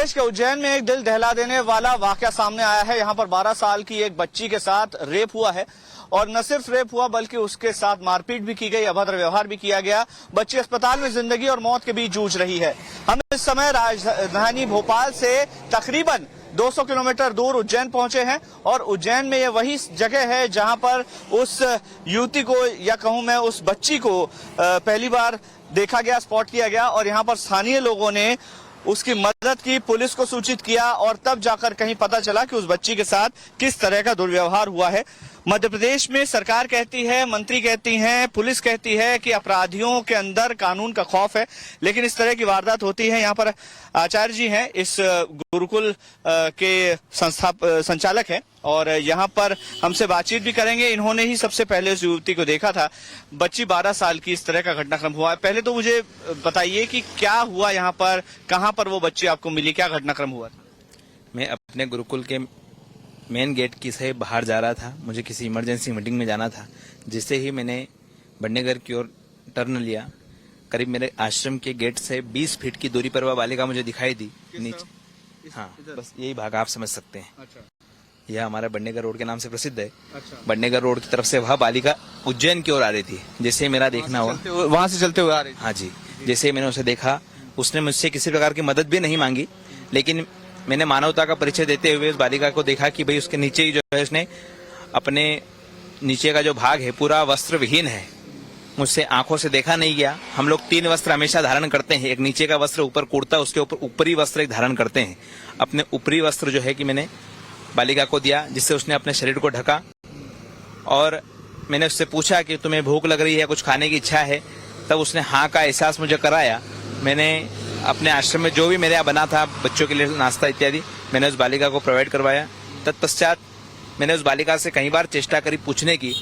प्रदेश के उज्जैन में एक दिल दहला देने वाला वाकया सामने आया है। यहाँ पर 12 साल की एक बच्ची के साथ रेप हुआ है और न सिर्फ रेप हुआ बल्कि उसके साथ मारपीट भी की गई, अभद्र व्यवहार भी किया गया। बच्ची अस्पताल में जिंदगी और मौत के बीच जूझ रही है। हम इस समय राजधानी भोपाल से तकरीबन 200 किलोमीटर दूर उज्जैन पहुंचे हैं और उज्जैन में ये वही जगह है जहां पर उस युवती को या कहूं मैं उस बच्ची को पहली बार देखा गया, स्पॉट किया गया और यहां पर स्थानीय लोगों ने उसकी मदद की, पुलिस को सूचित किया और तब जाकर कहीं पता चला कि उस बच्ची के साथ किस तरह का दुर्व्यवहार हुआ है। मध्य प्रदेश में सरकार कहती है, मंत्री कहती हैं, पुलिस कहती है कि अपराधियों के अंदर कानून का खौफ है, लेकिन इस तरह की वारदात होती है। यहाँ पर आचार्य जी हैं, इस गुरुकुल के संचालक हैं और यहाँ पर हमसे बातचीत भी करेंगे। इन्होंने ही सबसे पहले उस युवती को देखा था। बच्ची 12 साल की, इस तरह का घटनाक्रम हुआ है। पहले तो मुझे बताइए कि क्या हुआ यहाँ पर, कहाँ पर वो बच्ची आपको मिली, क्या घटनाक्रम हुआ था? मैं अपने गुरुकुल के मेन गेट की से बाहर जा रहा था। मुझे किसी इमरजेंसी मीटिंग में जाना था। जिससे ही मैंने बड़नेगर की ओर टर्न लिया, करीब मेरे आश्रम के गेट से 20 फीट की दूरी पर वह बालिका मुझे दिखाई दी नीचे। हाँ, बस यही भाग आप समझ सकते हैं। अच्छा। यह हमारा बड़नेगर रोड के नाम से प्रसिद्ध है। अच्छा। बड़नेगर रोड की तरफ से वह बालिका उज्जैन की ओर आ रही थी। जैसे मेरा देखना हुआ, वहां से चलते हुए आ रही थी। हाँ जी, जैसे मैंने उसे देखा, उसने मुझसे किसी प्रकार की मदद भी नहीं मांगी, लेकिन मैंने मानवता का परिचय देते हुए उस बालिका को देखा कि भाई उसके नीचे ही जो है, उसने अपने नीचे का जो भाग है पूरा वस्त्र विहीन है। मुझसे आंखों से देखा नहीं गया। हम लोग 3 वस्त्र हमेशा धारण करते हैं, एक नीचे का वस्त्र, ऊपर कुर्ता, उसके ऊपर ऊपरी वस्त्र एक धारण करते हैं। अपने ऊपरी वस्त्र जो है कि मैंने बालिका को दिया, जिससे उसने अपने शरीर को ढका और मैंने उससे पूछा कि तुम्हें भूख लग रही है, कुछ खाने की इच्छा है? तब उसने हाँ का एहसास मुझे कराया। मैंने अपने आश्रम में जो भी मेरे यहाँ बना था बच्चों के लिए नाश्ता इत्यादि, मैंने उस बालिका को प्रोवाइड करवाया। तत्पश्चात मैंने उस बालिका से कई बार चेष्टा करी पूछने की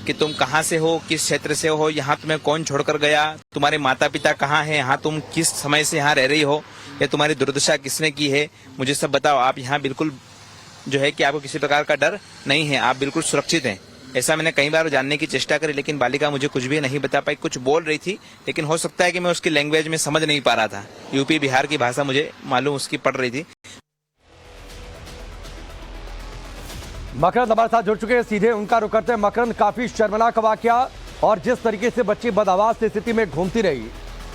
कि तुम कहाँ से हो, किस क्षेत्र से हो, यहाँ तुम्हें कौन छोड़कर गया, तुम्हारे माता पिता कहाँ हैं, यहाँ तुम किस समय से यहाँ रह रही हो, या तुम्हारी दुर्दशा किसने की है, मुझे सब बताओ। आप यहाँ बिल्कुल जो है कि आपको किसी प्रकार का डर नहीं है, आप बिल्कुल सुरक्षित हैं। ऐसा मैंने कई बार जानने की चेष्टा करी, लेकिन बालिका मुझे कुछ भी नहीं बता पाई। कुछ बोल रही थी, लेकिन हो सकता है कि मैं उसकी लैंग्वेज में समझ नहीं पा रहा था। यूपी बिहार की भाषा मुझे मालूम उसकी पड़ रही थी। मकरंद हमारे साथ जुड़ चुके हैं, सीधे उनका रुख करते हैं। मकरंद, काफी शर्मनाक वाकया और जिस तरीके से बच्ची बदहवास स्थिति में घूमती रही,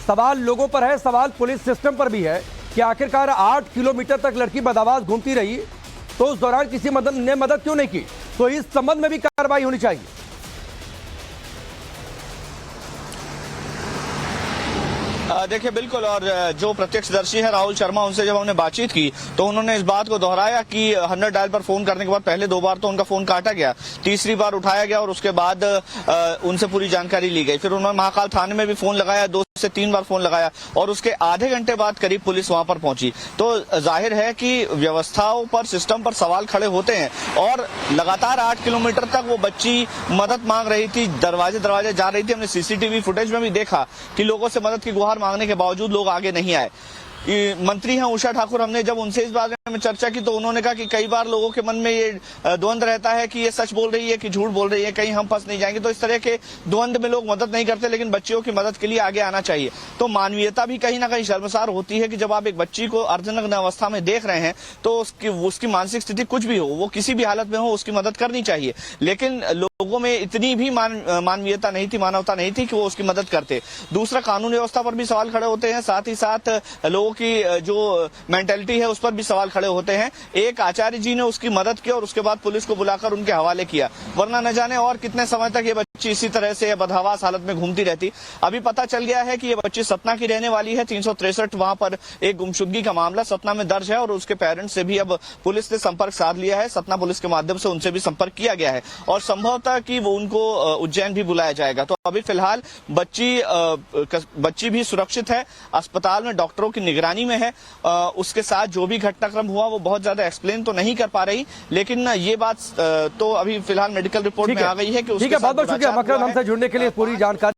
सवाल लोगों पर है, सवाल पुलिस सिस्टम पर भी है कि आखिरकार 8 किलोमीटर तक लड़की बदहवास घूमती रही तो उस दौरान किसी ने मदद क्यों नहीं की? तो इस संबंध में भी कार्रवाई होनी चाहिए। देखिए, बिल्कुल। और जो प्रत्यक्षदर्शी है राहुल शर्मा, उनसे जब हमने बातचीत की तो उन्होंने इस बात को दोहराया कि 100 डायल पर फोन करने के बाद पहले 2 बार तो उनका फोन काटा गया, तीसरी बार उठाया गया और उसके बाद उनसे पूरी जानकारी ली गई। फिर उन्होंने महाकाल थाने में भी फोन लगाया, 2 से 3 बार फोन लगाया और उसके आधे घंटे बाद करीब पुलिस वहां पर पहुंची। तो जाहिर है कि व्यवस्थाओं पर, सिस्टम पर सवाल खड़े होते हैं और लगातार 8 किलोमीटर तक वो बच्ची मदद मांग रही थी, दरवाजे जा रही थी। हमने सीसीटीवी फुटेज में भी देखा कि लोगों से मदद की गुहार मांगने के बावजूद लोग आगे नहीं आए। मंत्री हैं उषा ठाकुर, हमने जब उनसे इस बारे में चर्चा की तो उन्होंने कहा कि कई बार लोगों के मन में ये द्वंद रहता है कि ये सच बोल रही है कि झूठ बोल रही है, कहीं हम फंस नहीं जाएंगे। तो इस तरह के द्वंद में लोग मदद नहीं करते, लेकिन बच्चियों की मदद के लिए आगे आना चाहिए। तो मानवीयता भी कहीं ना कहीं शर्मसार होती है कि जब आप एक बच्ची को अर्धनग्न अवस्था में देख रहे हैं तो उसकी मानसिक स्थिति कुछ भी हो, वो किसी भी हालत में हो, उसकी मदद करनी चाहिए। लेकिन लोगों में इतनी भी मानवीयता नहीं थी, मानवता नहीं थी कि वो उसकी मदद करते। दूसरा, कानून व्यवस्था पर भी सवाल खड़े होते हैं, साथ ही साथ लोगों की जो मेंटेलिटी है उस पर भी सवाल खड़े होते हैं। एक आचार्य जी ने उसकी मदद की और उसके बाद पुलिस को बुलाकर उनके हवाले किया, वरना न जाने और कितने समय तक ये बच्ची इसी तरह से बदहवास हालत में घूमती रहती। अभी पता चल गया है कि ये बच्ची सतना की रहने वाली है। 363 वहां पर एक गुमशुदगी का मामला सतना में दर्ज है और उसके पेरेंट्स से भी अब पुलिस ने संपर्क साध लिया है। सतना पुलिस के माध्यम से उनसे भी संपर्क किया गया है और संभवतः कि वो उनको उज्जैन भी बुलाया जाएगा। तो अभी फिलहाल बच्ची भी सुरक्षित है, अस्पताल में डॉक्टरों की निगरानी में है। उसके साथ जो भी घटनाक्रम हुआ वो बहुत ज्यादा एक्सप्लेन तो नहीं कर पा रही, लेकिन ये बात तो अभी फिलहाल मेडिकल रिपोर्ट में आ गई है कि उसके साथ बहुत बहुत शुक्रिया मकरंद, हमसे जुड़ने के लिए पूरी जानकारी।